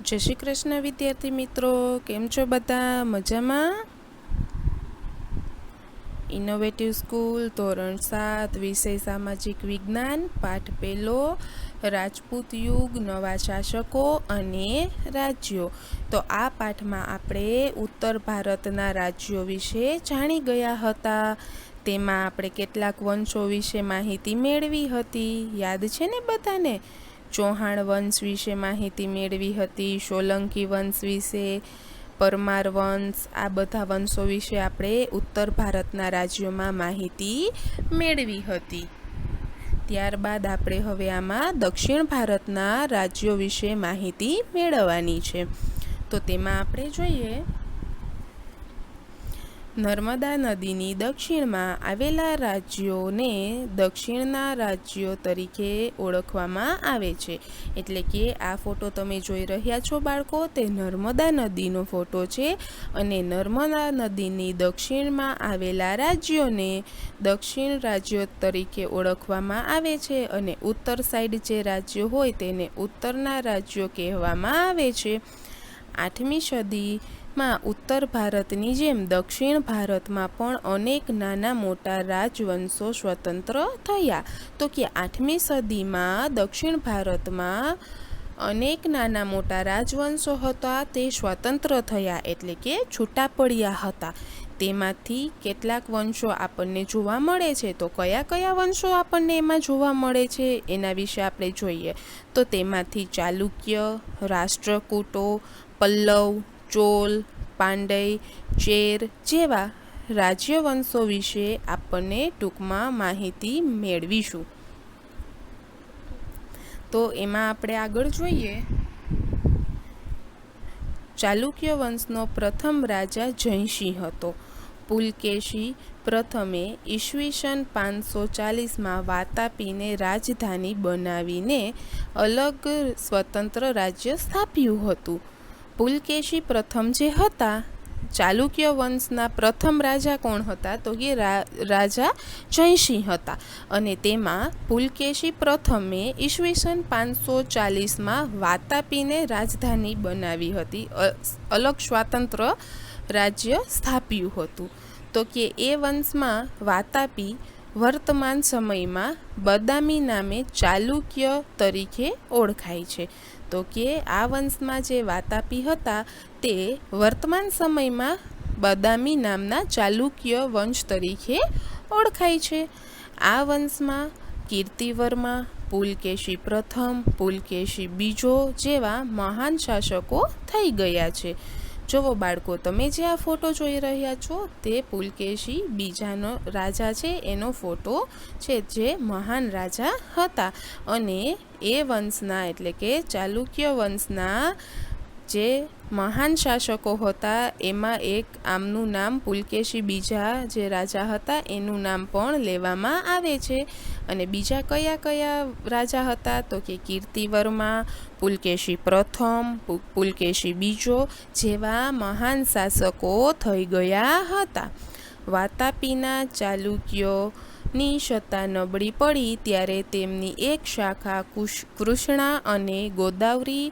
જય શ્રી કૃષ્ણ વિદ્યાર્થી મિત્રો, કેમ છો બધા? મજામાં? ઇનોવેટિવ સ્કૂલ ધોરણ 7 વિષય સામાજિક વિજ્ઞાન પાઠ પહેલો રાજપૂત યુગ, નવા શાસકો અને રાજ્યો. તો આ પાઠમાં આપણે ઉત્તર ભારતના રાજ્યો વિશે જાણી ગયા હતા. તેમાં આપણે કેટલાક વંશો વિશે માહિતી મેળવી હતી, યાદ છે ને બધાને? ચૌહાણ વંશ વિશે માહિતી મેળવી હતી, સોલંકી વંશ વિશે, પરમાર વંશ, આ બધા વંશો વિશે આપણે ઉત્તર ભારતના રાજ્યોમાં માહિતી મેળવી હતી. ત્યારબાદ આપણે હવે આમાં દક્ષિણ ભારતના રાજ્યો વિશે માહિતી મેળવવાની છે. તો તેમાં આપણે જોઈએ, નર્મદા નદીની દક્ષિણમાં આવેલા રાજ્યોને દક્ષિણના રાજ્યો તરીકે ઓળખવામાં આવે છે. એટલે કે આ ફોટો તમે જોઈ રહ્યા છો બાળકો, તે નર્મદા નદીનો ફોટો છે અને નર્મદા નદીની દક્ષિણમાં આવેલા રાજ્યોને દક્ષિણ રાજ્યો તરીકે ઓળખવામાં આવે છે અને ઉત્તર સાઈડ જે રાજ્યો હોય તેને ઉત્તરના રાજ્યો કહેવામાં આવે છે. 8મી સદીમાં ઉત્તર ભારતની જેમ દક્ષિણ ભારતમાં પણ અનેક નાના મોટા રાજવંશો સ્વતંત્ર થયા. તો કે 8મી સદીમાં દક્ષિણ ભારતમાં અનેક નાના મોટા રાજવંશો હતા, તે સ્વતંત્ર થયા એટલે કે છૂટા પડ્યા હતા. તેમાંથી કેટલાક વંશો આપણને જોવા મળે છે. તો કયા કયા વંશો આપણને એમાં જોવા મળે છે એના વિશે આપણે જોઈએ. તો તેમાંથી ચાલુક્ય, રાષ્ટ્રકૂટો, પલ્લવ, ચોલ, પાંડ્ય, ચેર જેવા રાજ્યવંશો વિશે આપણને ટૂંકમાં માહિતી મેળવીશું. તો એમાં આપણે આગળ જોઈએ, ચાલુક્ય વંશનો પ્રથમ રાજા જયસિંહ હતો. પુલકેશી પ્રથમે ઈસવીસન 540માં વાતાપીને રાજધાની બનાવીને અલગ સ્વતંત્ર રાજ્ય સ્થાપ્યું હતું. પુલકેશી પ્રથમ જે હતા, ચાલુક્ય વંશના પ્રથમ રાજા કોણ હતા? તો કે રાજા જયસિંહ હતા. અને તેમાં પુલકેશી પ્રથમે ઈસવીસન 540માં વાતાપીને રાજધાની બનાવી હતી, અલગ સ્વતંત્ર રાજ્ય સ્થાપ્યું હતું. તો કે એ વંશમાં વાતાપી વર્તમાન સમયમાં બદામી નામે ચાલુક્ય તરીકે ઓળખાય છે. તો કે આ વંશમાં જે વાતાપી હતા તે વર્તમાન સમયમાં બદામી નામના ચાલુક્ય વંશ તરીકે ઓળખાય છે. આ વંશમાં કીર્તિવર્મા, પુલકેશી પ્રથમ, પુલકેશી બીજો જેવા મહાન શાસકો થઈ ગયા છે. જુઓ બાળકો, તમે જે આ ફોટો જોઈ રહ્યા છો તે પુલકેશી બીજાનો રાજા છે, એનો ફોટો છે, જે મહાન રાજા હતા. અને એ વંશના એટલે કે ચાલુક્ય વંશના જે મહાન શાસકો હતા એમાં એક આમનું નામ પુલકેશી બીજા જે રાજા હતા એનું નામ પણ લેવામાં આવે છે. અને બીજા કયા કયા રાજા હતા? તો કે કીર્તિવર્મા, પુલકેશી પ્રથમ, પુલકેશી બીજો જેવા મહાન શાસકો થઈ ગયા હતા. વાતાપીના ચાલુક્યોની સત્તા નબળી પડી ત્યારે તેમની એક શાખા કૃષ્ણા અને ગોદાવરી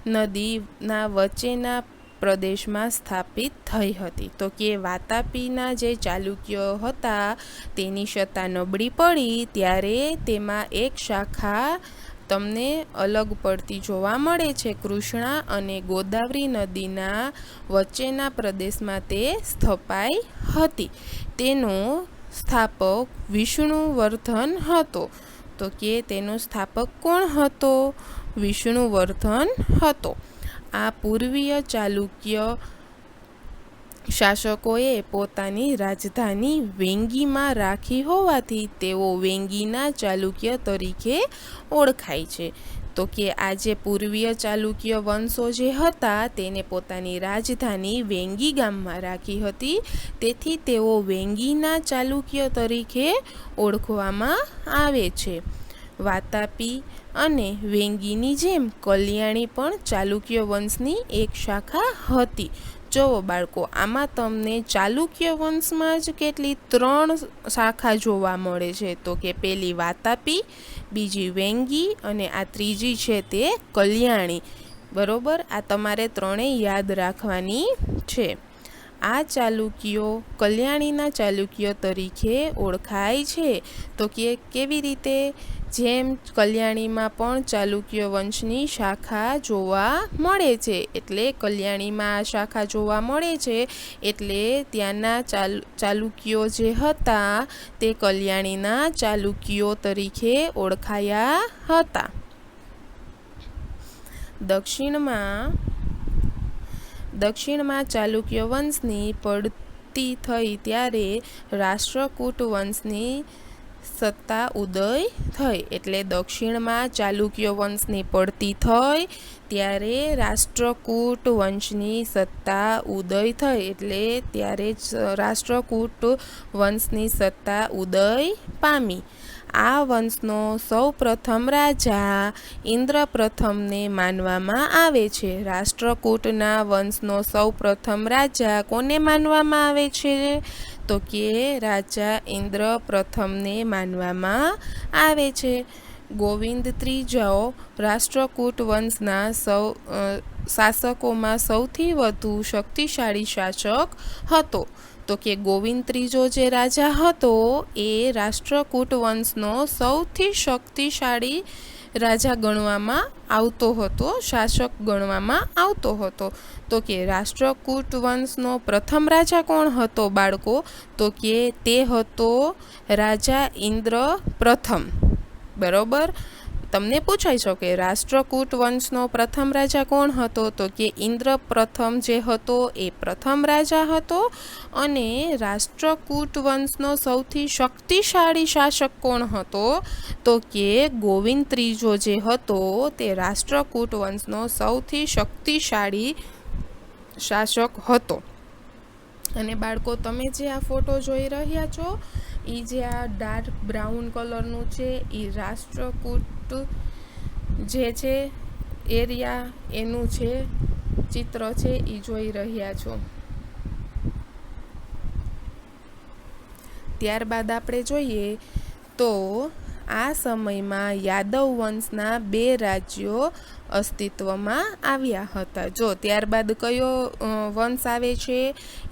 નદીના વચ્ચેના પ્રદેશમાં સ્થાપિત થઈ હતી. તો કે વાતાપીના જે ચાલુક્યો હતા તેની સત્તા નબળી પડી ત્યારે તેમાં એક શાખા તમને અલગ પડતી જોવા મળે છે, કૃષ્ણા અને ગોદાવરી નદીના વચ્ચેના પ્રદેશમાં તે સ્થપાઈ હતી. તેનો સ્થાપક વિષ્ણુવર્ધન હતો. તો કે તેનો સ્થાપક કોણ હતો? વિષ્ણુવર્ધન હતો. આ પૂર્વીય ચાલુક્ય શાસકોએ પોતાની રાજધાની વેંગીમાં રાખી હોવાથી તેઓ વેંગીના ચાલુક્ય તરીકે ઓળખાય છે. તો કે આ જે પૂર્વીય ચાલુક્ય વંશો જે હતા તેને પોતાની રાજધાની વેંગી ગામમાં રાખી હતી, તેથી તેઓ વેંગીના ચાલુક્ય તરીકે ઓળખવામાં આવે છે. વાતાપી અને વેંગીની જેમ કલ્યાણી પણ ચાલુક્ય વંશની એક શાખા હતી. જુઓ બાળકો, આમાં તમને ચાલુક્ય વંશમાં જ કેટલી 3 શાખા જોવા મળે છે. તો કે પહેલી વાતાપી, બીજી વેંગી અને આ ત્રીજી છે તે કલ્યાણી. બરોબર, આ તમારે ત્રણેય યાદ રાખવાની છે. આ ચાલુક્યો કલ્યાણીના ચાલુક્યો તરીકે ઓળખાય છે. તો કેવી રીતે? જેમ કલ્યાણીમાં પણ ચાલુક્ય વંશની શાખા જોવા મળે છે, એટલે કલ્યાણીમાં આ શાખા જોવા મળે છે, એટલે ત્યાંના ચાલુક્યો જે હતા તે કલ્યાણીના ચાલુક્યો તરીકે ઓળખાયા હતા. દક્ષિણમાં ચાલુક્ય વંશની પડતી થઈ ત્યારે રાષ્ટ્રકૂટ વંશની સત્તા ઉદય થઈ. એટલે દક્ષિણમાં ચાલુક્ય વંશની પડતી થઈ ત્યારે રાષ્ટ્રકૂટ વંશની સત્તા ઉદય થઈ. એટલે ત્યારે જ રાષ્ટ્રકૂટ વંશની સત્તા ઉદય પામી. આ વંશનો સૌ પ્રથમ રાજા ઇન્દ્ર પ્રથમને માનવામાં આવે છે. રાષ્ટ્રકૂટના વંશનો સૌ પ્રથમ રાજા કોને માનવામાં આવે છે? તો કે રાજા ઇન્દ્ર પ્રથમને માનવામાં આવે છે. ગોવિંદ ત્રીજો રાષ્ટ્રકૂટ વંશના શાસકોમાં સૌથી વધુ શક્તિશાળી શાસક હતો. તો કે ગોવિંદ ત્રીજો જે રાજા હતો એ રાષ્ટ્રકૂટ વંશનો સૌથી શક્તિશાળી રાજા ગણવામાં આવતો હતો, શાસક ગણવામાં આવતો હતો. તો કે રાષ્ટ્રકૂટ વંશનો પ્રથમ રાજા કોણ હતો બાળકો? તો કે તે હતો રાજા ઇન્દ્ર પ્રથમ. બરોબર, તમને પૂછાઈ શકે રાષ્ટ્રકૂટ વંશનો પ્રથમ રાજા કોણ હતો? તો કે ઇન્દ્ર પ્રથમ જે હતો એ પ્રથમ રાજા હતો. અને રાષ્ટ્રકૂટ વંશનો સૌથી શક્તિશાળી શાસક કોણ હતો? તો કે ગોવિંદ ત્રીજો જે હતો તે રાષ્ટ્રકૂટ વંશનો સૌથી શક્તિશાળી શાસક હતો. અને બાળકો, તમે જે આ ફોટો જોઈ રહ્યા છો એ જે આ ડાર્ક બ્રાઉન કલરનું છે એ રાષ્ટ્રકૂટ જે છે એરિયા એનું છે ચિત્ર છે એ જોઈ રહ્યા છો. ત્યારબાદ આપણે જોઈએ તો આ સમયમાં યાદવ વંશના 2 રાજ્યો અસ્તિત્વમાં આવ્યા હતા. જો ત્યારબાદ કયો વંશ આવે છે?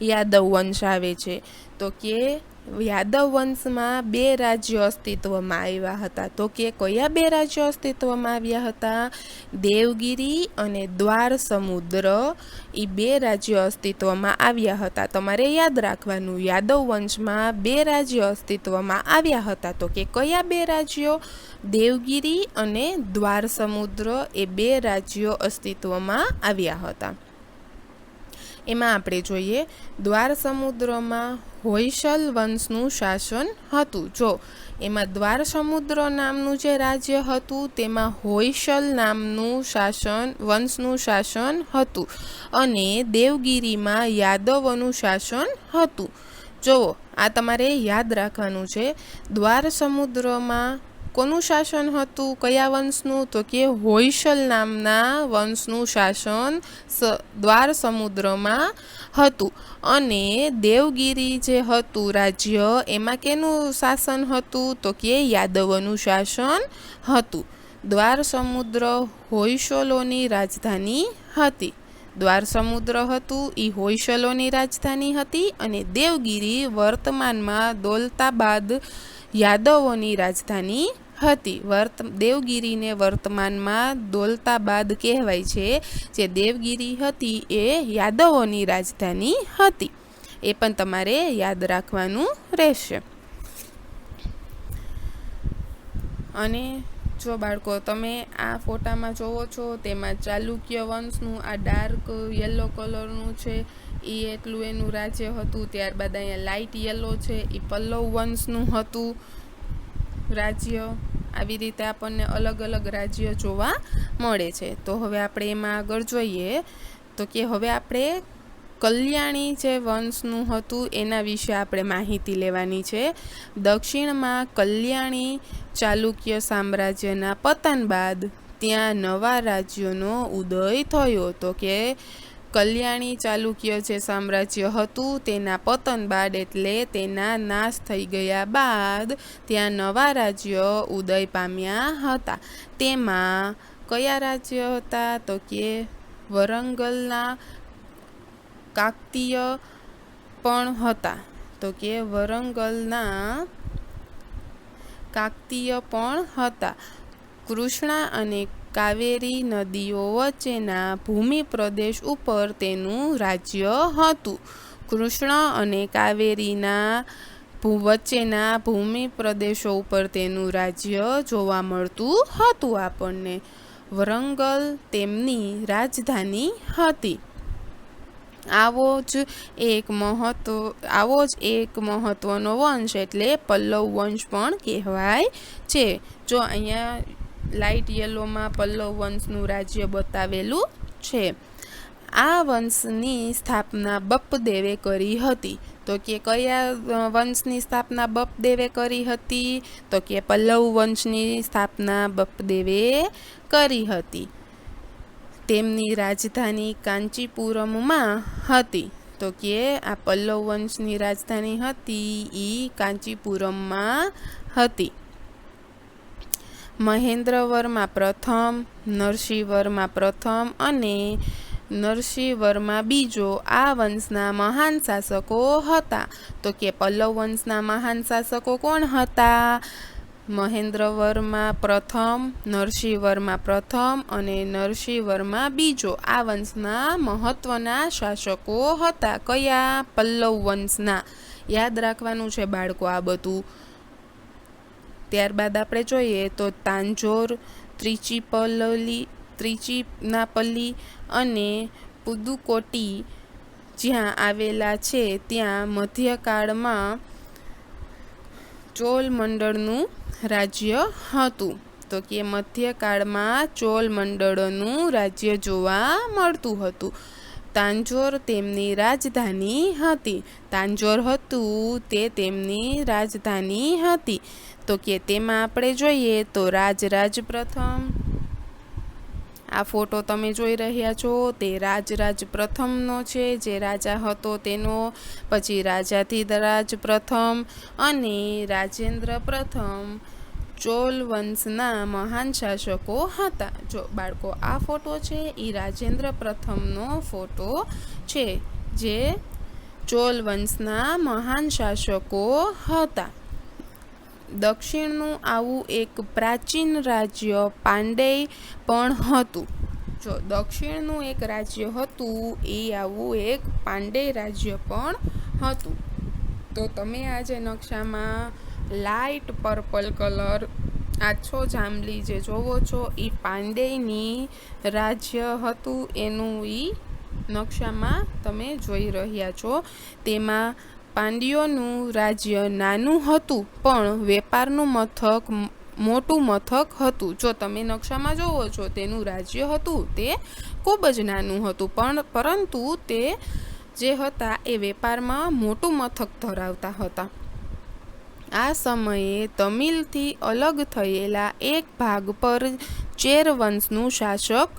યાદવ વંશ આવે છે. તો કે યાદવ વંશમાં 2 રાજ્યો અસ્તિત્વમાં આવ્યા હતા. તો કે કયા 2 રાજ્યો અસ્તિત્વમાં આવ્યા હતા? દેવગિરી અને દ્વાર સમુદ્ર એ 2 રાજ્યો અસ્તિત્વમાં આવ્યા હતા. તમારે યાદ રાખવાનું, યાદવ વંશમાં 2 રાજ્યો અસ્તિત્વમાં આવ્યા હતા. તો કે કયા 2 રાજ્યો? દેવગિરી અને દ્વાર સમુદ્ર એ 2 રાજ્યો અસ્તિત્વમાં આવ્યા હતા. એમાં આપણે જોઈએ દ્વાર સમુદ્રમાં હોયસલ વંશનું શાસન હતું. જો એમાં દ્વાર સમુદ્ર નામનું જે રાજ્ય હતું તેમાં હોયસલ નામનું વંશનું શાસન હતું. અને દેવગિરીમાં યાદવોનું શાસન હતું. જુઓ, આ તમારે યાદ રાખવાનું છે. દ્વાર સમુદ્રમાં કોનું શાસન હતું? કયા વંશનું? તો કે હોયસલ નામના વંશનું શાસન દ્વાર સમુદ્રમાં હતું. અને દેવગિરી જે હતું રાજ્ય એમાં કેનું શાસન હતું? તો કે યાદવોનું શાસન હતું. દ્વાર સમુદ્ર હોયસલોની રાજધાની હતી. દ્વાર સમુદ્ર હતું એ હોયસલોની રાજધાની હતી. અને દેવગિરી વર્તમાનમાં દૌલતાબાદ યાદવોની રાજધાની હતી. દેવગિરીને વર્તમાનમાં દૌલતાબાદ કહેવાય છે. જે દેવગિરી હતી એ યાદવોની રાજધાની હતી. એ પણ તમારે યાદ રાખવાનું રહેશે. અને જો બાળકો, તમે આ ફોટામાં જોવો છો તેમાં ચાલુક્ય વંશનું આ ડાર્ક યલો કલરનું છે એ એટલું એનું રાજ્ય હતું. ત્યારબાદ અહીંયા લાઇટ યલો છે એ પલ્લવ વંશનું હતું રાજ્ય. આવી રીતે આપણને અલગ અલગ રાજ્ય જોવા મળે છે. તો હવે આપણે એમાં આગળ જોઈએ તો કે હવે આપણે કલ્યાણી જે વંશનું હતું એના વિશે આપણે માહિતી લેવાની છે. દક્ષિણમાં કલ્યાણી ચાલુક્ય સામ્રાજ્યના પતન બાદ ત્યાં નવા રાજ્યોનો ઉદય થયો. તો કે કલ્યાણી ચાલુક્ય જે સામ્રાજ્ય હતું તેના પતન બાદ એટલે તેના નાશ થઈ ગયા બાદ ત્યાં નવા રાજ્યો ઉદય પામ્યા હતા. તેમાં કયા રાજ્ય હતા? તો કે વરંગલના કાકતીય પણ હતા. તો કે વરંગલના કાકતીય પણ હતા. કૃષ્ણા અને કાવેરી નદીઓ વચ્ચેના ભૂમિ પ્રદેશ ઉપર તેનું રાજ્ય હતું. કૃષ્ણ અને કાવેરીના વચ્ચેના ભૂમિ પ્રદેશો ઉપર તેનું રાજ્ય જોવા મળતું હતું આપણને. વરંગલ તેમની રાજધાની હતી. આવો જ એક મહત્વનો વંશ એટલે પલ્લવ વંશ પણ કહેવાય છે. જો અહીંયા લાઇટ યલોમાં પલ્લવ વંશનું રાજ્ય બતાવેલું છે. આ વંશની સ્થાપના બપદેવે કરી હતી. તો કે કયા વંશની સ્થાપના બપદેવે કરી હતી? તો કે પલ્લવ વંશની સ્થાપના બપદેવે કરી હતી. તેમની રાજધાની કાંચીપુરમમાં હતી. તો કે આ પલ્લવ વંશની રાજધાની હતી એ કાંચીપુરમમાં હતી. મહેન્દ્રવર્મા પ્રથમ, નરસિંહવર્મા પ્રથમ અને નરસિંહવર્મા બીજો આ વંશના મહાન શાસકો હતા. તો કે પલ્લવ વંશના મહાન શાસકો કોણ હતા? મહેન્દ્રવર્મા પ્રથમ, નરસિંહવર્મા પ્રથમ અને નરસિંહવર્મા બીજો આ વંશના મહત્વના શાસકો હતા. કયા? પલ્લવ વંશના. યાદ રાખવાનું છે બાળકો આ બધું. ત્યારબાદ આપણે જોઈએ તો તાંજોર, ત્રિચિનાપલ્લી અને પુદુકોટી જ્યાં આવેલા છે ત્યાં મધ્યકાળમાં ચોલ મંડળનું રાજ્ય હતું. તો કે મધ્યકાળમાં ચોલ મંડળનું રાજ્ય જોવા મળતું હતું. તાંજોર તેમની રાજધાની હતી. તાંજોર હતું તે તેમની રાજધાની હતી. તો કે તેમાં આપણે જોઈએ તો રાજરાજ પ્રથમ. આ ફોટો તમે જોઈ રહ્યા છો તે રાજરાજ પ્રથમનો છે, જે રાજા હતો તેનો. પછી રાજાધિરાજ પ્રથમ અને રાજેન્દ્ર પ્રથમ ચોલ વંશના મહાન શાસકો હતા. જો બાળકો આ ફોટો છે એ રાજેન્દ્ર પ્રથમનો ફોટો છે, જે ચોલ વંશના મહાન શાસકો હતા. દક્ષિણનું આવું એક પ્રાચીન રાજ્ય પાંડેય પણ હતું. જો દક્ષિણનું એક રાજ્ય હતું એ આવું એક પાંડેય રાજ્ય પણ હતું. તો તમે આજે નકશામાં લાઇટ પર્પલ કલર આછો જાંબલી જે જોવો છો એ પાંડેયની રાજ્ય હતું એનું એ નકશામાં તમે જોઈ રહ્યા છો. તેમાં પાંડ્યોનું રાજ્ય નાનું હતું પણ વેપારનું મથક મોટું મથક હતું. જો તમે નકશામાં જોવો છો તેનું રાજ્ય હતું તે ખૂબ જ નાનું હતું, પરંતુ તે જે હતા એ વેપારમાં મોટું મથક ધરાવતા હતા. આ સમયે તમિલથી અલગ થયેલા એક ભાગ પર ચેર વંશનું શાસક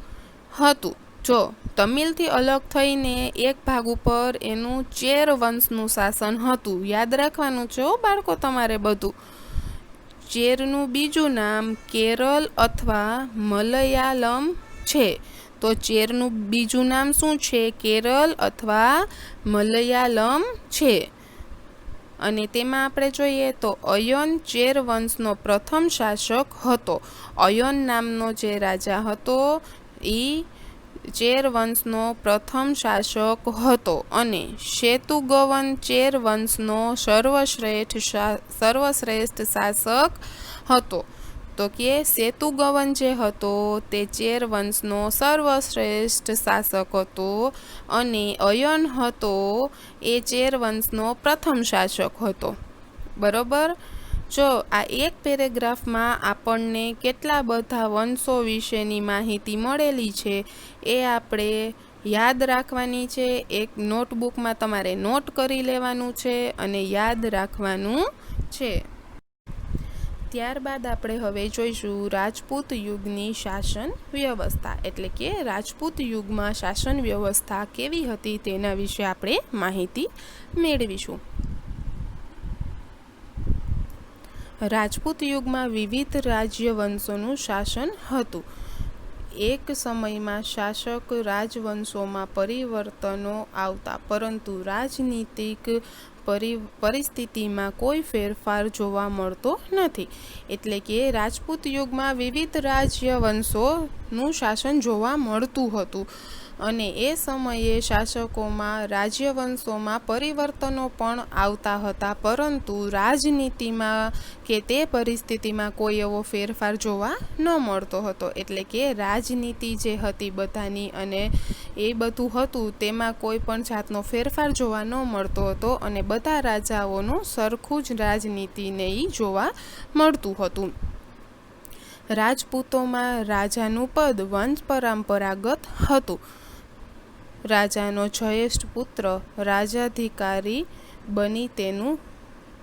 હતું. જો તમિલથી અલગ થઈને એક ભાગ ઉપર એનું ચેર વંશનું શાસન હતું. યાદ રાખવાનું છે બાળકો તમારે બધું. ચેરનું બીજું નામ કેરળ અથવા મલયાલમ છે. તો ચેરનું બીજું નામ શું છે? કેરળ અથવા મલયાલમ છે. અને તેમાં આપણે જોઈએ તો અયન ચેર વંશનો પ્રથમ શાસક હતો. અયન નામનો જે રાજા હતો એ ચેર વંશનો પ્રથમ શાસક હતો અને સેતુગવન ચેર વંશનો સર્વશ્રેષ્ઠ શાસક હતો. તો કે સેતુગવન જે હતો તે ચેર વંશનો સર્વશ્રેષ્ઠ શાસક હતો અને અયન હતો એ ચેર વંશનો પ્રથમ શાસક હતો. બરોબર. જો આ એક પેરેગ્રાફમાં આપણને કેટલા બધા વંશો વિશેની માહિતી મળેલી છે એ આપણે યાદ રાખવાની છે. એક નોટબુકમાં તમારે નોટ કરી લેવાનું છે અને યાદ રાખવાનું છે. ત્યારબાદ આપણે હવે જોઈશું રાજપૂત યુગની શાસન વ્યવસ્થા, એટલે કે રાજપૂત યુગમાં શાસન વ્યવસ્થા કેવી હતી તેના વિશે આપણે માહિતી મેળવીશું. રાજપૂત યુગમાં વિવિધ રાજ્ય વંશોનું શાસન હતું. એક સમયમાં શાસક રાજવંશોમાં પરિવર્તનો આવતા, પરંતુ રાજનીતિક પરિસ્થિતિમાં કોઈ ફેરફાર જોવા મળતો નથી. એટલે કે રાજપૂત યુગમાં વિવિધ રાજ્યવંશોનું શાસન જોવા મળતું હતું અને એ સમયે શાસકોમાં રાજ્યવંશોમાં પરિવર્તનો પણ આવતા હતા, પરંતુ રાજનીતિમાં કે તે પરિસ્થિતિમાં કોઈ એવો ફેરફાર જોવા ન મળતો હતો. એટલે કે રાજનીતિ જે હતી બધાની અને એ બધું હતું તેમાં કોઈ પણ જાતનો ફેરફાર જોવા ન મળતો હતો અને બધા રાજાઓનું સરખું જ રાજનીતિને ઈ જોવા મળતું હતું. રાજપૂતોમાં રાજાનું પદ વંશ પરંપરાગત હતું. રાજાનો જ્યેષ્ઠ પુત્ર રાજાધિકારી બની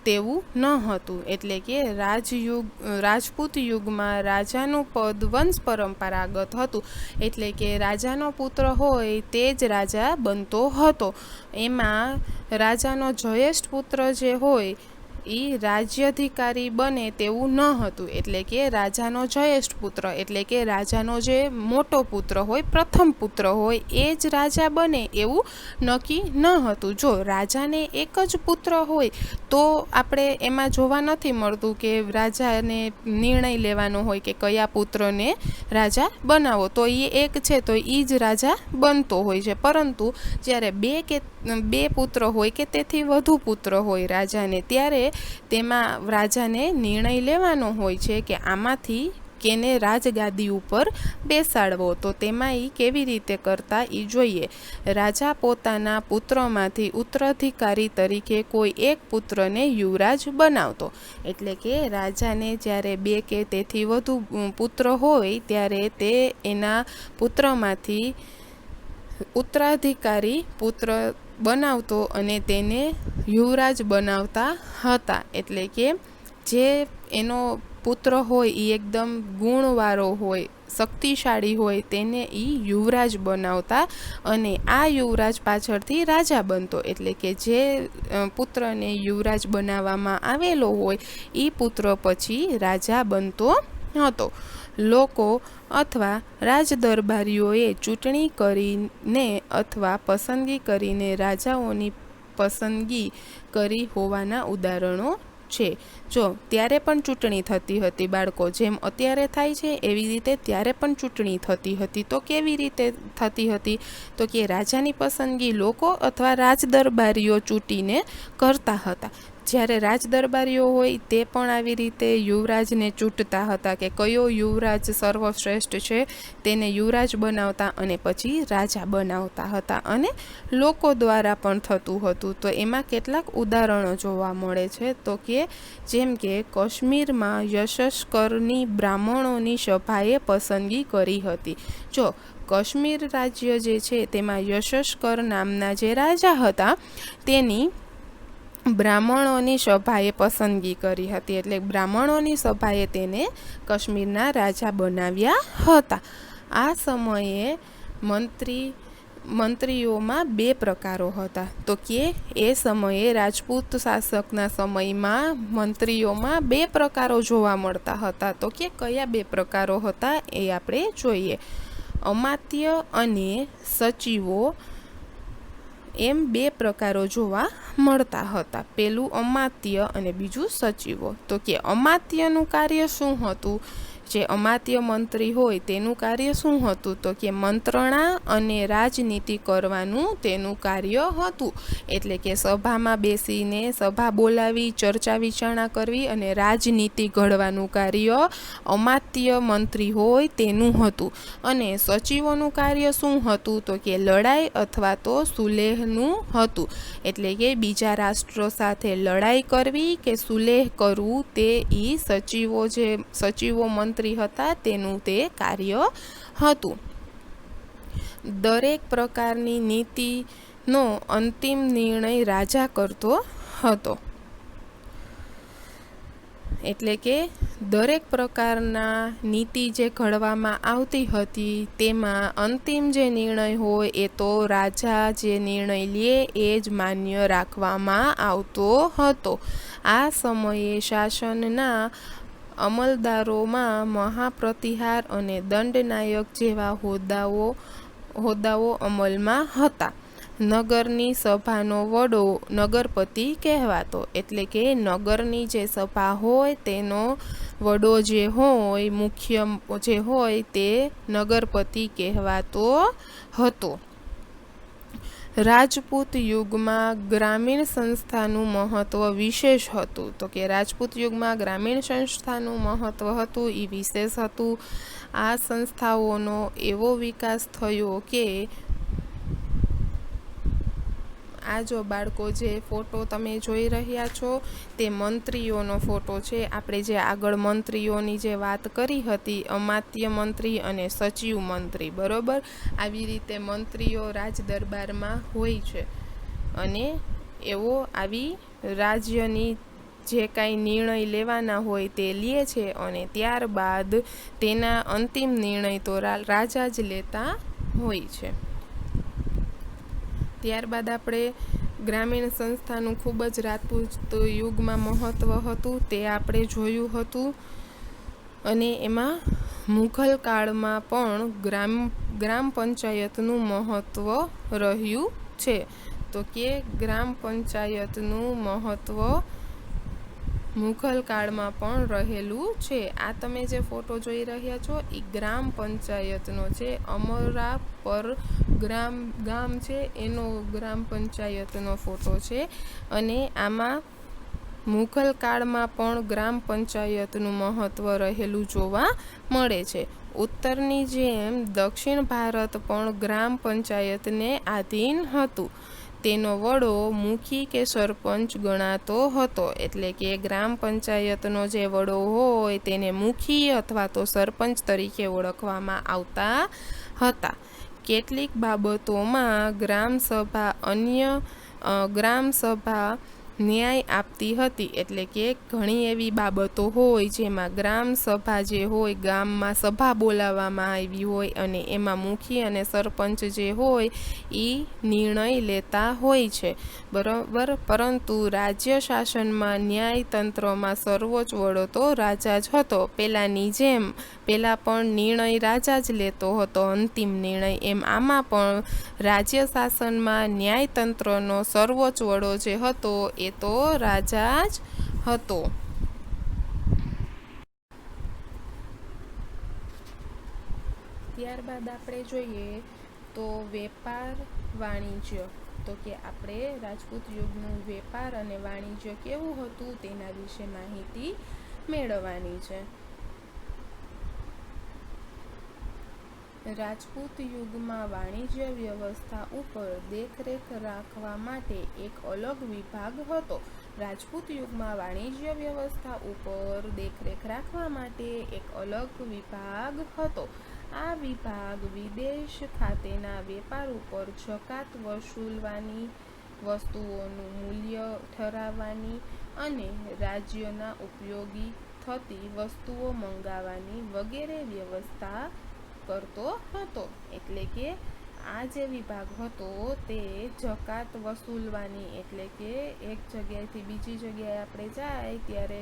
તેવું ન હતું. એટલે કે રાજપૂત યુગમાં રાજાનું પદ વંશ પરંપરાગત હતું. એટલે કે રાજાનો પુત્ર હોય તે જ રાજા બનતો હતો. એમાં રાજાનો જ્યેષ્ઠ પુત્ર જે હોય એ રાજ્યાધિકારી બને તેવું ન હતું. એટલે કે રાજાનો જ્યેષ્ઠ પુત્ર એટલે કે રાજાનો જે મોટો પુત્ર હોય, પ્રથમ પુત્ર હોય, એ જ રાજા બને એવું નક્કી ન હતું. જો રાજાને એક જ પુત્ર હોય તો આપણે એમાં જોવા નથી મળતું કે રાજાને નિર્ણય લેવાનો હોય કે કયા પુત્રને રાજા બનાવો, તો એ એક છે તો એ જ રાજા બનતો હોય છે. પરંતુ જ્યારે બે પુત્ર હોય કે તેથી વધુ પુત્ર હોય રાજાને, ત્યારે તેમાં રાજાને નિર્ણય લેવાનો હોય છે કે આમાંથી કેને રાજગાદી ઉપર બેસાડવો. તો તેમાં એ કેવી રીતે કરતા એ જોઈએ. રાજા પોતાના પુત્રમાંથી ઉત્તરાધિકારી તરીકે કોઈ એક પુત્રને યુવરાજ બનાવતો. એટલે કે રાજાને જ્યારે બે કે તેથી વધુ પુત્ર હોય ત્યારે તે એના પુત્રમાંથી ઉત્તરાધિકારી પુત્ર બનાવતો અને તેને યુવરાજ બનાવતા હતા. એટલે કે જે એનો પુત્ર હોય એ એકદમ ગુણવાળો હોય, શક્તિશાળી હોય, તેને એ યુવરાજ બનાવતા અને આ યુવરાજ પાછળથી રાજા બનતો. એટલે કે જે પુત્રને યુવરાજ બનાવવામાં આવેલો હોય એ પુત્ર પછી રાજા બનતો હતો. લોકો અથવા રાજદરબારીઓએ ચૂંટણી કરીને અથવા પસંદગી કરીને રાજાઓની પસંદગી કરી હોવાના ઉદાહરણો છે. જો ત્યારે પણ ચૂંટણી થતી હતી બાળકો, જેમ અત્યારે થાય છે એવી રીતે ત્યારે પણ ચૂંટણી થતી હતી. તો કેવી રીતે થતી હતી? તો કે રાજાની પસંદગી લોકો અથવા રાજદરબારીઓ ચૂંટીને કરતા હતા. જ્યારે રાજદરબારીઓ હોય તે પણ આવી રીતે યુવરાજને ચૂંટતા હતા કે કયો યુવરાજ સર્વશ્રેષ્ઠ છે તેને યુવરાજ બનાવતા અને પછી રાજા બનાવતા હતા. અને લોકો દ્વારા પણ થતું હતું. તો એમાં કેટલાક ઉદાહરણો જોવા મળે છે. તો કે જેમ કે કાશ્મીરમાં યશસ્કરની બ્રાહ્મણોની સભાએ પસંદગી કરી હતી. જો કાશ્મીર રાજ્ય જે છે તેમાં યશસ્કર નામના જે રાજા હતા તેની બ્રાહ્મણોની સભાએ પસંદગી કરી હતી. એટલે બ્રાહ્મણોની સભાએ તેને કાશ્મીરના રાજા બનાવ્યા હતા. આ સમયે મંત્રીઓમાં બે પ્રકારો હતા. તો કે એ સમયે રાજપૂત શાસકના સમયમાં મંત્રીઓમાં બે પ્રકારો જોવા મળતા હતા. તો કે કયા બે પ્રકારો હતા એ આપણે જોઈએ. અમાત્ય અને સચિવો એમ બે પ્રકારો જોવા મળતા હતા. પેલું અમાત્ય અને બીજું સચિવો. તો કે અમાત્યનું કાર્ય શું હતું? જે અમાત્ય મંત્રી હોય તેનું કાર્ય શું હતું? તો કે મંત્રણા અને રાજનીતિ કરવાનું તેનું કાર્ય હતું. એટલે કે સભામાં બેસીને સભા બોલાવી, ચર્ચા વિચારણા કરવી અને રાજનીતિ ઘડવાનું કાર્ય અમાત્ય મંત્રી હોય તેનું હતું. અને સચિવોનું કાર્ય શું હતું? તો કે લડાઈ અથવા તો સુલેહનું હતું. એટલે કે બીજા રાષ્ટ્રો સાથે લડાઈ કરવી કે સુલેહ કરવું તે સચિવો મંત્રી હતા તેનું તે કાર્ય હતું. દરેક પ્રકારની નીતિનો અંતિમ નિર્ણય રાજા કરતો હતો. એટલે કે દરેક પ્રકારના નીતિ જે ઘડવામાં આવતી હતી તેમાં અંતિમ જે નિર્ણય હોય એ તો રાજા જે નિર્ણય લે એ જ માન્ય રાખવામાં આવતો હતો. આ સમયે શાસનના અમલદારોમાં મહાપ્રતિહાર અને દંડનાયક જેવા હોદ્દાઓ અમલમાં હતા. નગરની સભાનો વડો નગરપતિ કહેવાતો, એટલે કે નગરની જે સભા હોય તેનો વડો જે હોય, મુખ્ય જે હોય તે નગરપતિ કહેવાતો હતો. રાજપૂત યુગમાં ગ્રામીણ સંસ્થાનું મહત્વ વિશેષ હતું. તો કે રાજપૂત યુગમાં ગ્રામીણ સંસ્થાનું મહત્વ હતું એ વિશેષ હતું. આ સંસ્થાઓનો એવો વિકાસ થયો કે આ જો બાળકો જે ફોટો તમે જોઈ રહ્યા છો તે મંત્રીઓનો ફોટો છે. આપણે જે આગળ મંત્રીઓની જે વાત કરી હતી, અમાત્ય મંત્રી અને સચિવ મંત્રી, બરોબર, આવી રીતે મંત્રીઓ રાજ દરબારમાં હોય છે અને આવી રાજ્યની જે કાંઈ નિર્ણય લેવાના હોય તે લે છે અને ત્યારબાદ તેના અંતિમ નિર્ણય તો રાજા જ લેતા હોય છે. ત્યારબાદ આપણે ગ્રામીણ સંસ્થાનું ખૂબ જ રાજપૂત યુગમાં મહત્વ હતું તે આપણે જોયું હતું. અને એમાં મુઘલ કાળમાં પણ ગ્રામ પંચાયતનું મહત્વ રહ્યું છે. તો કે ગ્રામ પંચાયતનું મહત્વ મુઘલ કાળમાં પણ રહેલું છે. આ તમે જે ફોટો જોઈ રહ્યા છો એ ગ્રામ પંચાયતનો છે. અમરાપર ગામ છે એનો ગ્રામ પંચાયતનો ફોટો છે. અને આમાં મુઘલ કાળમાં પણ ગ્રામ પંચાયતનું મહત્વ રહેલું જોવા મળે છે. ઉત્તરની જેમ દક્ષિણ ભારત પણ ગ્રામ પંચાયતને આધીન હતું. તેનો વડો મુખી કે સરપંચ ગણાતો હતો. એટલે કે ગ્રામ પંચાયતનો જે વડો હોય તેને મુખી અથવા તો સરપંચ તરીકે ઓળખવામાં આવતા હતા. કેટલીક બાબતોમાં ગ્રામસભા ન્યાય આપતી હતી. એટલે કે ઘણી એવી બાબતો હોય જેમાં ગ્રામ સભા જે હોય, ગામમાં સભા બોલાવવામાં આવી હોય અને એમાં મુખી અને સરપંચ જે હોય એ નિર્ણય લેતા હોય છે, બરાબર. પરંતુ રાજ્ય શાસનમાં ન્યાયતંત્રમાં સર્વોચ્ચ વડો તો રાજા જ હતો. પહેલાં પણ નિર્ણય રાજા જ લેતો હતો, અંતિમ નિર્ણય. એમ આમાં પણ રાજ્ય શાસનમાં ન્યાયતંત્રનો સર્વોચ્ચ વડો જે હતો એ તો રાજા જ હતો. ત્યારબાદ આપણે જોઈએ તો વેપાર વાણિજ્ય. તો કે આપણે રાજપૂત યુગનું વેપાર અને વાણિજ્ય કેવું હતું તેના વિશે માહિતી મેળવવાની છે. રાજપૂત યુગમાં વાણિજ્ય વ્યવસ્થા ઉપર દેખરેખ રાખવા માટે એક અલગ વિભાગ હતો. રાજપૂત યુગમાં વાણિજ્ય વ્યવસ્થા ઉપર દેખરેખ રાખવા માટે એક અલગ વિભાગ હતો. આ વિભાગ વિદેશ ખાતેના વેપાર ઉપર જકાત વસૂલવાની, વસ્તુઓનું મૂલ્ય ઠરાવવાની અને રાજ્યના ઉપયોગી થતી વસ્તુઓ મંગાવવાની વગેરે વ્યવસ્થા કરતો હતો. એટલે કે આ જે વિભાગ હતો તે જકાત વસૂલવાની, એટલે કે એક જગ્યાએથી બીજી જગ્યાએ આપણે જાય ત્યારે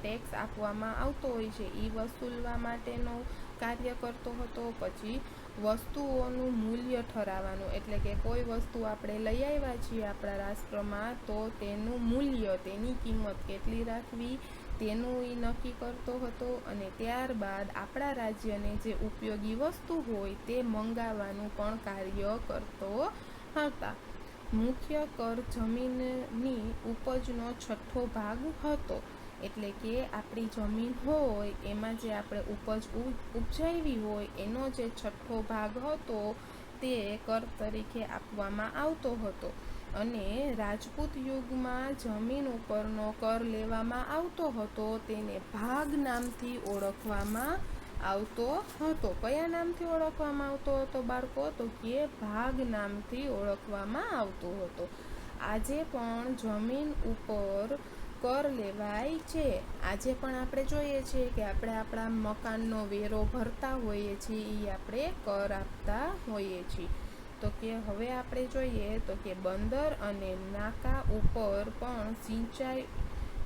ટેક્સ આપવામાં આવતો હોય છે એ વસૂલવા માટેનો કાર્ય કરતો હતો. પછી વસ્તુઓનું મૂલ્ય ઠરાવવાનું, એટલે કે કોઈ વસ્તુ આપણે લઈ આવ્યા છીએ આપણા રાષ્ટ્રમાં તો તેનું મૂલ્ય, તેની કિંમત કેટલી રાખવી તેનું એ નક્કી કરતો હતો. અને ત્યારબાદ આપણા રાજ્યને જે ઉપયોગી વસ્તુ હોય તે મંગાવવાનું પણ કાર્ય કરતો હતા. મુખ્ય કર જમીનની ઉપજનો 6થો ભાગ હતો. એટલે કે આપણી જમીન હોય એમાં જે આપણે ઉપજ ઉપજાવી હોય એનો જે 6થો ભાગ હતો તે કર તરીકે આપવામાં આવતો હતો. અને રાજપૂત યુગમાં જમીન ઉપરનો કર લેવામાં આવતો હતો તેને ભાગ નામથી ઓળખવામાં આવતો હતો. કયા નામથી ઓળખવામાં આવતો હતો બાળકો? તો કે ભાગ નામથી ઓળખવામાં આવતો હતો. આજે પણ જમીન ઉપર કર લેવાય છે. આજે પણ આપણે જોઈએ છીએ કે આપણે આપણા મકાનનો વેરો ભરતા હોઈએ છીએ, એ આપણે કર આપતા હોઈએ છીએ. તો કે હવે આપણે જોઈએ તો કે બંદર અને નાકા ઉપર પણ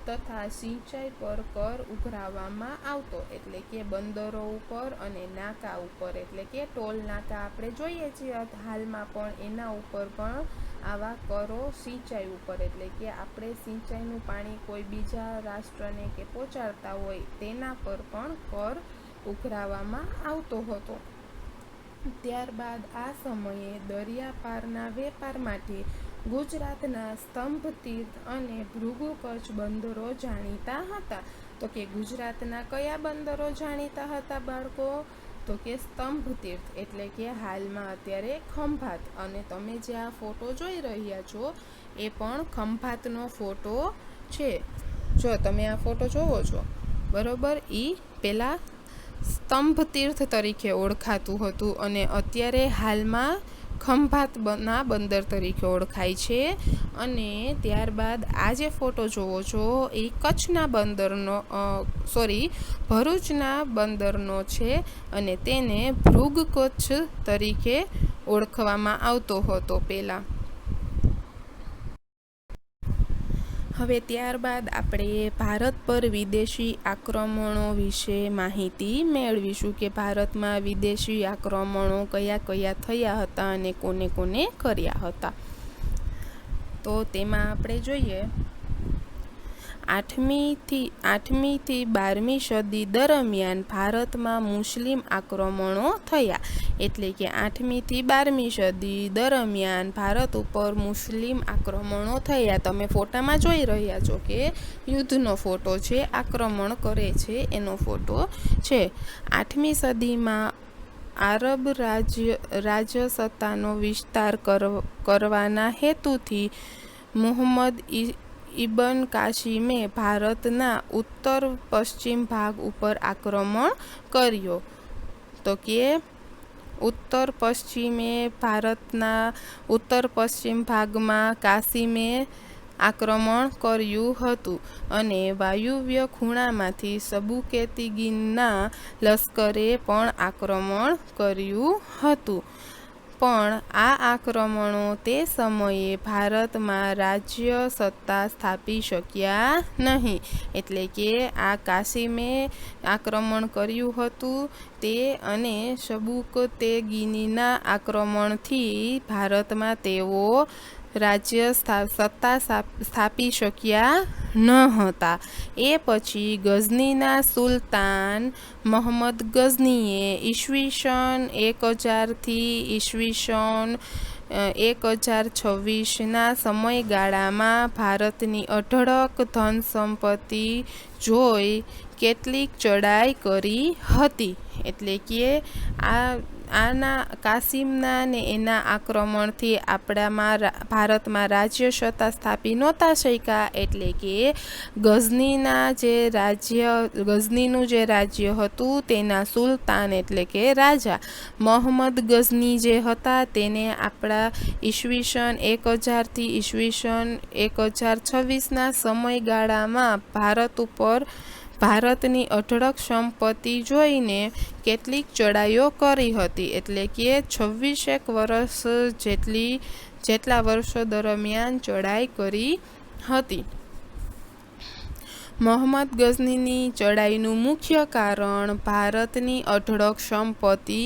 તથા સિંચાઈ પર કર ઉઘરાવવામાં આવતો, એટલે કે બંદરો ઉપર અને નાકા ઉપર, એટલે કે ટોલ નાકા આપણે જોઈએ છીએ હાલમાં, પણ એના ઉપર પણ આવા કરો સિંચાઈ ઉપર, એટલે કે આપણે સિંચાઈનું પાણી કોઈ બીજા રાષ્ટ્રને કે પહોંચાડતા હોય તેના પર પણ કર ઉઘરાવવામાં આવતો હતો. ત્યારબાદ આ સમયે દરિયાપારના વેપાર માટે ગુજરાતના સ્તંભતીર્થ અને ભૃગુ કચ્છ બંદરો જાણીતા હતા. તો કે ગુજરાતના કયા બંદરો જાણીતા હતા બાળકો? તો કે સ્તંભતીર્થ, એટલે કે હાલમાં અત્યારે ખંભાત, અને તમે જે આ ફોટો જોઈ રહ્યા છો એ પણ ખંભાતનો ફોટો છે. જો તમે આ ફોટો જોવો છો બરોબર, એ પેલા સ્તંભતીર્થ તરીકે ઓળખાતું હતું અને અત્યારે હાલમાં ખંભાતના બંદર તરીકે ઓળખાય છે. અને ત્યારબાદ આ જે ફોટો જોવો છો એ કચ્છના બંદરનો ભરૂચના બંદરનો છે અને તેને ભૃગ કચ્છ તરીકે ઓળખવામાં આવતો હતો પહેલાં. હવે ત્યારબાદ આપણે ભારત પર વિદેશી આક્રમણો વિશે માહિતી મેળવીશું કે ભારતમાં વિદેશી આક્રમણો કયા કયા થયા હતા અને કોને કોને કર્યા હતા. તો તેમાં આપણે જોઈએ 8મી થી 12મી સદી દરમિયાન ભારતમાં મુસ્લિમ આક્રમણો થયા, એટલે કે 8મી થી 12મી સદી દરમિયાન ભારત ઉપર મુસ્લિમ આક્રમણો થયા. તમે ફોટામાં જોઈ રહ્યા છો કે યુદ્ધનો ફોટો છે, આક્રમણ કરે છે એનો ફોટો છે. 8મી સદીમાં આરબ રાજસત્તાનો વિસ્તાર કરવાના હેતુથી મુહમ્મદ ઇબન કાસિમે ભારતના ઉત્તર પશ્ચિમ ભાગ ઉપર આક્રમણ કર્યો. તો કે ભારતના ઉત્તર પશ્ચિમ ભાગમાં કાસિમે આક્રમણ કર્યું હતું અને વાયુવ્ય ખૂણામાંથી સબુકેતગીનના લશ્કરે પણ આક્રમણ કર્યું હતું. પણ આ આક્રમણો તે સમયે ભારતમાં રાજ્ય સત્તા સ્થાપી શક્યા નહીં, એટલે કે આ કાસિમે આક્રમણ કર્યું હતું તે અને સબુકેતગીનના આક્રમણથી ભારતમાં તેઓ રાજ્ય સત્તા સ્થાપી શક્યા ન હતા. એ પછી ગઝનીના સુલતાન મહમ્મદ ગઝનીએ ઈસવીસન 1000 થી ઈસવીસન 1026ના સમયગાળામાં ભારતની અઢળક ધન સંપત્તિ જોઈ કેટલીક ચડાઈ કરી હતી, એટલે કે આના કાસિમના ને એના આક્રમણથી ભારતમાં રાજ્ય સત્તા સ્થાપી નહોતા શક્યા, એટલે કે ગઝનીનું જે રાજ્ય હતું તેના સુલતાન એટલે કે રાજા મહમ્મદ ગઝની જે હતા તેને આપણા ઈસવીસન 1000 થી ઈસવીસન 1026ના સમયગાળામાં ભારતની અઢળક સંપત્તિ જોઈને કેટલીક ચડાઈઓ કરી હતી, એટલે કે 26 વર્ષ જેટલા વર્ષો દરમિયાન ચડાઈ કરી હતી. મહમ્મદ ગઝનીની ચડાઈનું મુખ્ય કારણ ભારતની અઢળક સંપત્તિ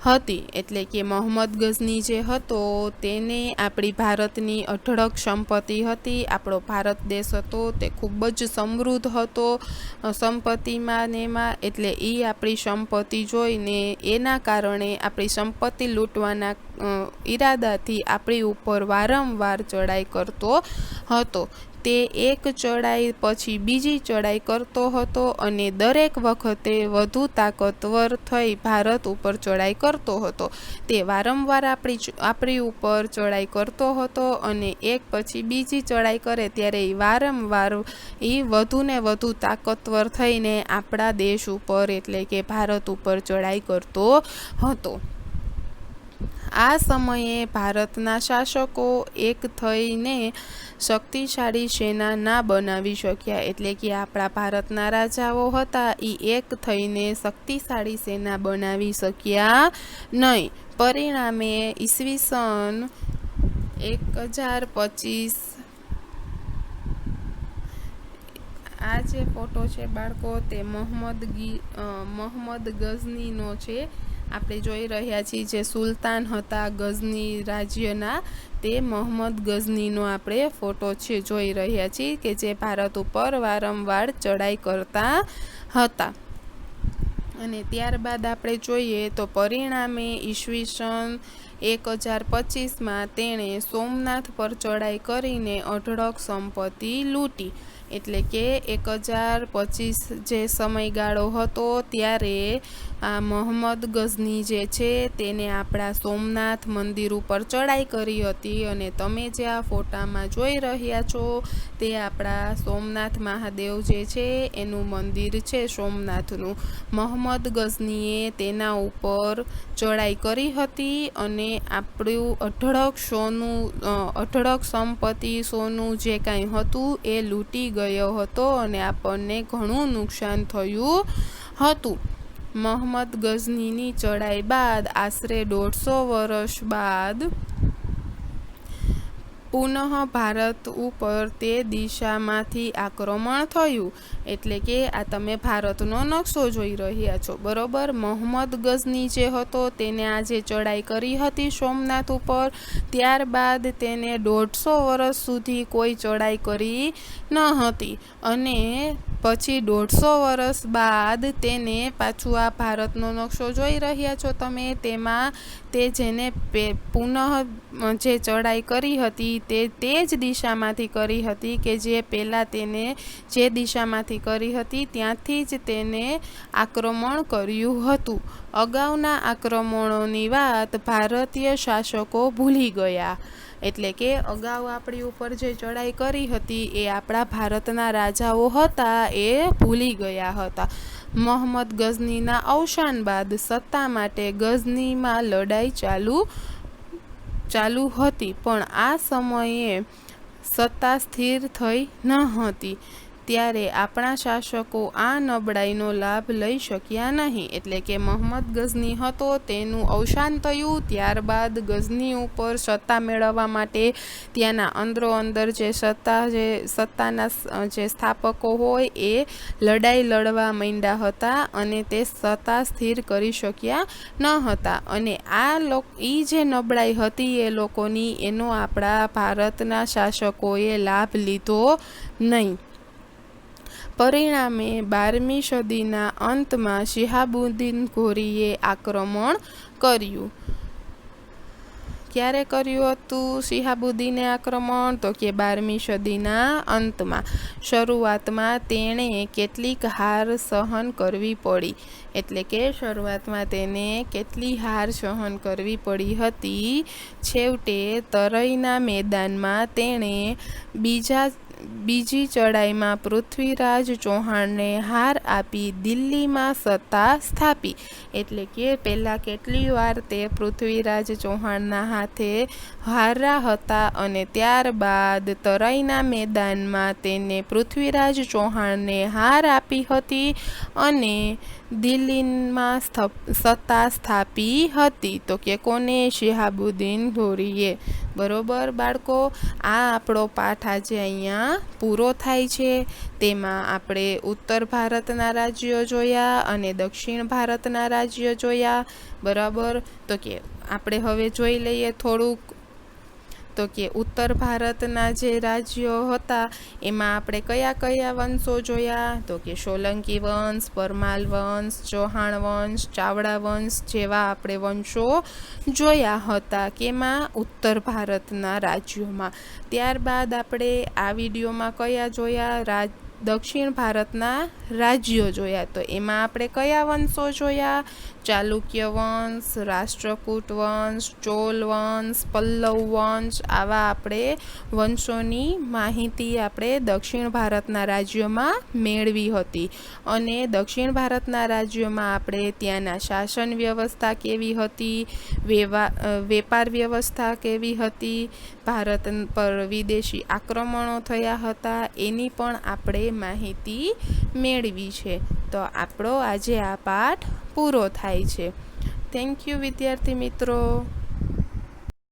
હતી, એટલે કે મહમ્મદ ગઝની જે હતો તેને આપણી ભારતની અઢળક સંપત્તિ હતી. આપણો ભારત દેશ હતો તે ખૂબ જ સમૃદ્ધ હતો સંપત્તિમાં ને એમાં, એટલે એ આપણી સંપત્તિ જોઈને એના કારણે આપણી સંપત્તિ લૂંટવાના ઈરાદાથી આપણી ઉપર વારંવાર ચડાઈ કરતો હતો. તે એક ચડાઈ પછી બીજી ચડાઈ કરતો હતો અને દરેક વખતે વધુ તાકતવર થઈ ભારત ઉપર ચડાઈ કરતો હતો. તે વારંવાર આપણી ઉપર ચડાઈ કરતો હતો અને એક પછી બીજી ચડાઈ કરે ત્યારે વારંવાર વધુ ને વધુ તાકતવર થઈને આપણા દેશ ઉપર એટલે કે ભારત ઉપર ચડાઈ કરતો હતો. આ સમયે ભારતના શાસકો એક થઈને શક્તિશાળી સેના ના બનાવી શક્યા, એટલે કે આપણા ભારતના રાજાઓ હતા એ એક થઈને શક્તિશાળી સેના બનાવી શક્યા નહીં. પરિણામે ઈસવીસન 1025 આ જે ફોટો છે બાળકો તે મોહમ્મદ ગઝનીનો છે. આપણે જોઈ રહ્યા છીએ જે સુલતાન હતા ગઝની રાજ્યના, તે મોહમ્મદ ગઝનીનો આપણે ફોટો છે જોઈ રહ્યા છીએ કે જે ભારત ઉપર વારંવાર ચડાઈ કરતા હતા. અને ત્યારબાદ આપણે જોઈએ તો પરિણામે ઈસવીસન 1025માં તેણે સોમનાથ પર ચડાઈ કરીને અઢળક સંપત્તિ લૂંટી. એટલે કે 1025 જે સમયગાળો હતો ત્યારે આ મોહમ્મદ ગઝની જે છે તેને આપણા સોમનાથ મંદિર ઉપર ચડાઈ કરી હતી. અને તમે જે આ ફોટામાં જોઈ રહ્યા છો તે આપણા સોમનાથ મહાદેવ જે છે એનું મંદિર છે સોમનાથનું. મોહમ્મદ ગઝનીએ તેના ઉપર ચડાઈ કરી હતી અને આપણું અઢળક સંપત્તિ સોનું જે કાંઈ હતું એ લૂંટી ગયો હતો અને આપણને ઘણું નુકસાન થયું હતું. મોહમ્મદ ગઝનીની ચડાઈ બાદ આશરે 150 વર્ષ બાદ પુનઃ ભારત ઉપર તે દિશામાંથી આક્રમણ થયું. એટલે કે આ તમે ભારતનો નકશો જોઈ રહ્યા છો, બરોબર. મોહમ્મદ ગઝની જે હતો તેને આજે ચડાઈ કરી હતી સોમનાથ ઉપર, ત્યારબાદ તેને 150 વર્ષ સુધી કોઈ ચડાઈ કરી ન હતી. અને પછી 150 વર્ષ બાદ તેને પાછું આ ભારતનો નકશો જોઈ રહ્યા છો તમે, તેમાં તે જેને પુનઃ જે ચડાઈ કરી હતી તે જ દિશામાંથી કરી હતી કે જે પહેલાં તેને જે દિશામાંથી કરી હતી ત્યાંથી જ તેને આક્રમણ કર્યું હતું. અગાઉના આક્રમણોની વાત ભારતીય શાસકો ભૂલી ગયા. એટલે કે અગાઉ આપણી ઉપર જે ચડાઈ કરી હતી એ આપણા ભારતના રાજાઓ હતા એ ભૂલી ગયા હતા. મોહમ્મદ ગઝનીના અવસાન બાદ સત્તા માટે ગઝનીમાં લડાઈ ચાલુ હતી, પણ આ સમયે સત્તા સ્થિર થઈ ન હતી. ત્યારે આપણા શાસકો આ નબળાઈનો લાભ લઈ શક્યા નહીં. એટલે કે મોહમ્મદ ગઝની હતો તેનું અવસાન થયું, ત્યારબાદ ગઝની ઉપર સત્તા મેળવવા માટે ત્યાંના અંદર જે સત્તાના જે સ્થાપકો હોય એ લડાઈ લડવા માંડ્યા હતા અને તે સત્તા સ્થિર કરી શક્યા ન હતા. અને એ જે નબળાઈ હતી એ લોકોની, એનો આપણા ભારતના શાસકોએ લાભ લીધો નહીં. પરિણામે 12મી સદીના અંતમાં શિહાબુદ્દીન ઘોરીએ આક્રમણ કર્યું. ક્યારે કર્યું હતું શિહાબુદ્દીને આક્રમણ? તો કે 12મી સદીના અંતમાં. શરૂઆતમાં તેણે કેટલીક હાર સહન કરવી પડી. એટલે કે શરૂઆતમાં તેને કેટલી હાર સહન કરવી પડી હતી. છેવટે તરઈના મેદાનમાં તેણે બીજી ચડાઈમાં પૃથ્વીરાજ ચૌહાણને હાર આપી દિલ્હીમાં સત્તા સ્થાપી. એટલે કે પહેલાં કેટલી વાર તે પૃથ્વીરાજ ચૌહાણના હાથે હાર્યા હતા અને ત્યારબાદ તરાઈના મેદાનમાં તેને પૃથ્વીરાજ ચૌહાણને હાર આપી હતી અને દિલ્હીમાં સત્તા સ્થાપી હતી. તો કે કોને? શિહાબુદ્દીન ઘોરીએ. બરોબર બાળકો, આ આપણો પાઠ આજે અહીંયા પૂરો થાય છે. તેમાં આપણે ઉત્તર ભારતના રાજ્યો જોયા અને દક્ષિણ ભારતના રાજ્યો જોયા, બરાબર. તો કે આપણે હવે જોઈ લઈએ થોડુંક. તો કે ઉત્તર ભારતના જે રાજ્યો હતા એમાં આપણે કયા કયા વંશો જોયા? તો કે સોલંકી વંશ, પરમાલ વંશ, ચૌહાણ વંશ, ચાવડા વંશ જેવા આપણે વંશો જોયા હતા. કેમાં? ઉત્તર ભારતના રાજ્યોમાં. ત્યારબાદ આપણે આ વિડીયોમાં કયા જોયા? દક્ષિણ ભારતના રાજ્યો જોયા. તો એમાં આપણે કયા વંશો જોયા? ચાલુક્ય વંશ, રાષ્ટ્રકૂટ વંશ, ચોલ વંશ, પલ્લવ વંશ, આવા આપણે વંશોની માહિતી આપણે દક્ષિણ ભારતના રાજ્યોમાં મેળવી હતી. અને દક્ષિણ ભારતના રાજ્યોમાં આપણે ત્યાંના શાસન વ્યવસ્થા કેવી હતી, વેપાર વ્યવસ્થા કેવી હતી, ભારત પર વિદેશી આક્રમણો થયા હતા, એની પણ આપણે માહિતી મેળવી છે. તો આપણો આજે આ પાઠ પૂરો થાય છે. થેન્ક યુ વિદ્યાર્થી મિત્રો.